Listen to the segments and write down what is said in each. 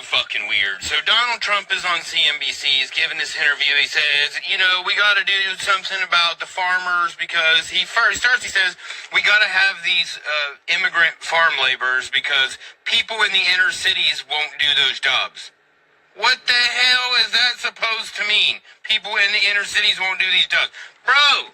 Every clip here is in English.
fucking weird. So Donald Trump is on CNBC. He's giving this interview. He says, we got to do something about the farmers because he says, we got to have these immigrant farm laborers because people in the inner cities won't do those jobs. What the hell is that supposed to mean? People in the inner cities won't do these jobs. Bro,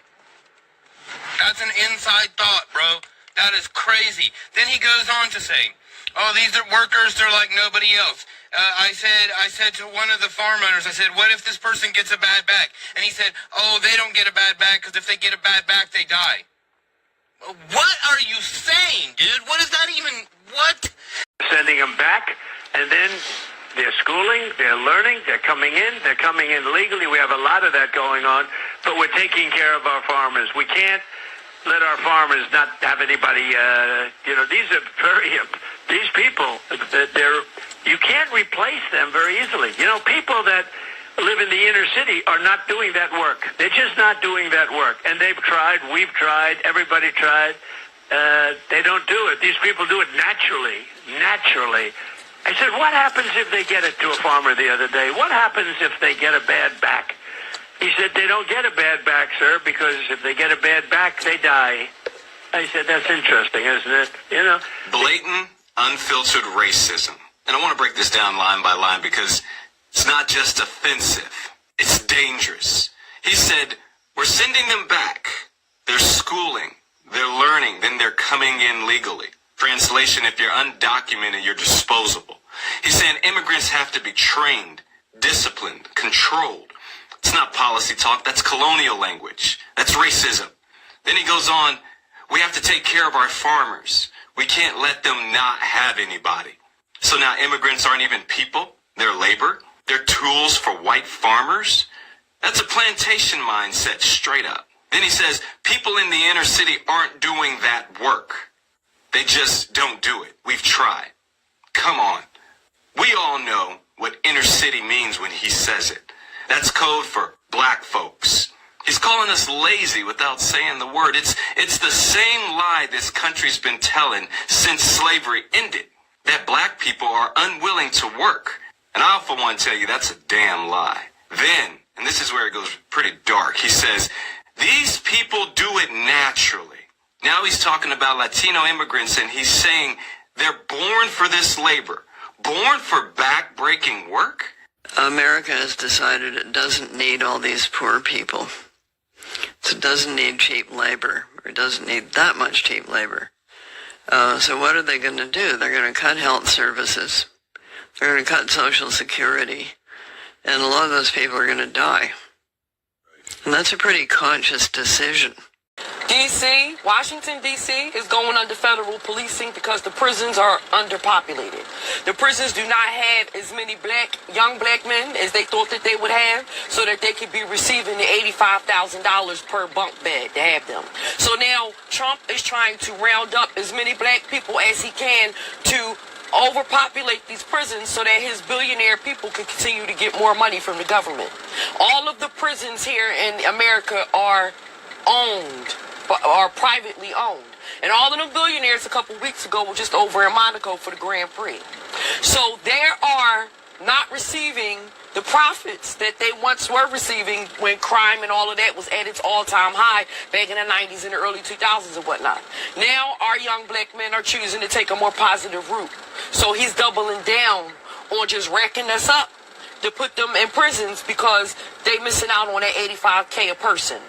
that's an inside thought, bro. That is crazy. Then he goes on to say, oh, these are workers, they're like nobody else. I said to one of the farm owners, I said, what if this person gets a bad back? And he said, oh, they don't get a bad back because if they get a bad back, they die. What are you saying, dude? What is that even, what? Sending them back, and then they're schooling, they're learning, they're coming in legally. We have a lot of that going on, but we're taking care of our farmers. We can't let our farmers not have anybody, these people, you can't replace them very easily. People that live in the inner city are not doing that work. They're just not doing that work. And they've tried, we've tried, everybody tried. They don't do it. These people do it naturally. I said, what happens if they get it to a farmer the other day? What happens if they get a bad back? He said, they don't get a bad back, sir, because if they get a bad back, they die. I said, that's interesting, isn't it? Blatant, unfiltered racism. And I want to break this down line by line because it's not just offensive. It's dangerous. He said, we're sending them back. They're schooling. They're learning. Then they're coming in legally. Translation, if you're undocumented, you're disposable. He's saying immigrants have to be trained, disciplined, controlled. It's not policy talk. That's colonial language. That's racism. Then he goes on, we have to take care of our farmers. We can't let them not have anybody. So now immigrants aren't even people. They're labor. They're tools for white farmers. That's a plantation mindset, straight up. Then he says, people in the inner city aren't doing that work. They just don't do it. We've tried. Come on. We all know what inner city means when he says it. That's code for black folks. He's calling us lazy without saying the word. It's the same lie this country's been telling since slavery ended, that black people are unwilling to work. And I, for one, tell you that's a damn lie. Then, and this is where it goes pretty dark, he says, these people do it naturally. Now he's talking about Latino immigrants, and he's saying they're born for this labor, born for back-breaking work. America has decided it doesn't need all these poor people. So it doesn't need cheap labor, or it doesn't need that much cheap labor. So what are they going to do? They're going to cut health services. They're going to cut Social Security. And a lot of those people are going to die. And that's a pretty conscious decision. D.C., Washington, D.C. is going under federal policing because the prisons are underpopulated. The prisons do not have as many young black men as they thought that they would have, so that they could be receiving the $85,000 per bunk bed to have them. So now Trump is trying to round up as many black people as he can to overpopulate these prisons so that his billionaire people can continue to get more money from the government. All of the prisons here in America are privately owned. And all of them billionaires a couple weeks ago were just over in Monaco for the Grand Prix. So they are not receiving the profits that they once were receiving when crime and all of that was at its all-time high back in the 90s and the early 2000s and whatnot. Now our young black men are choosing to take a more positive route. So he's doubling down on just racking us up to put them in prisons because they missing out on that $85K a person.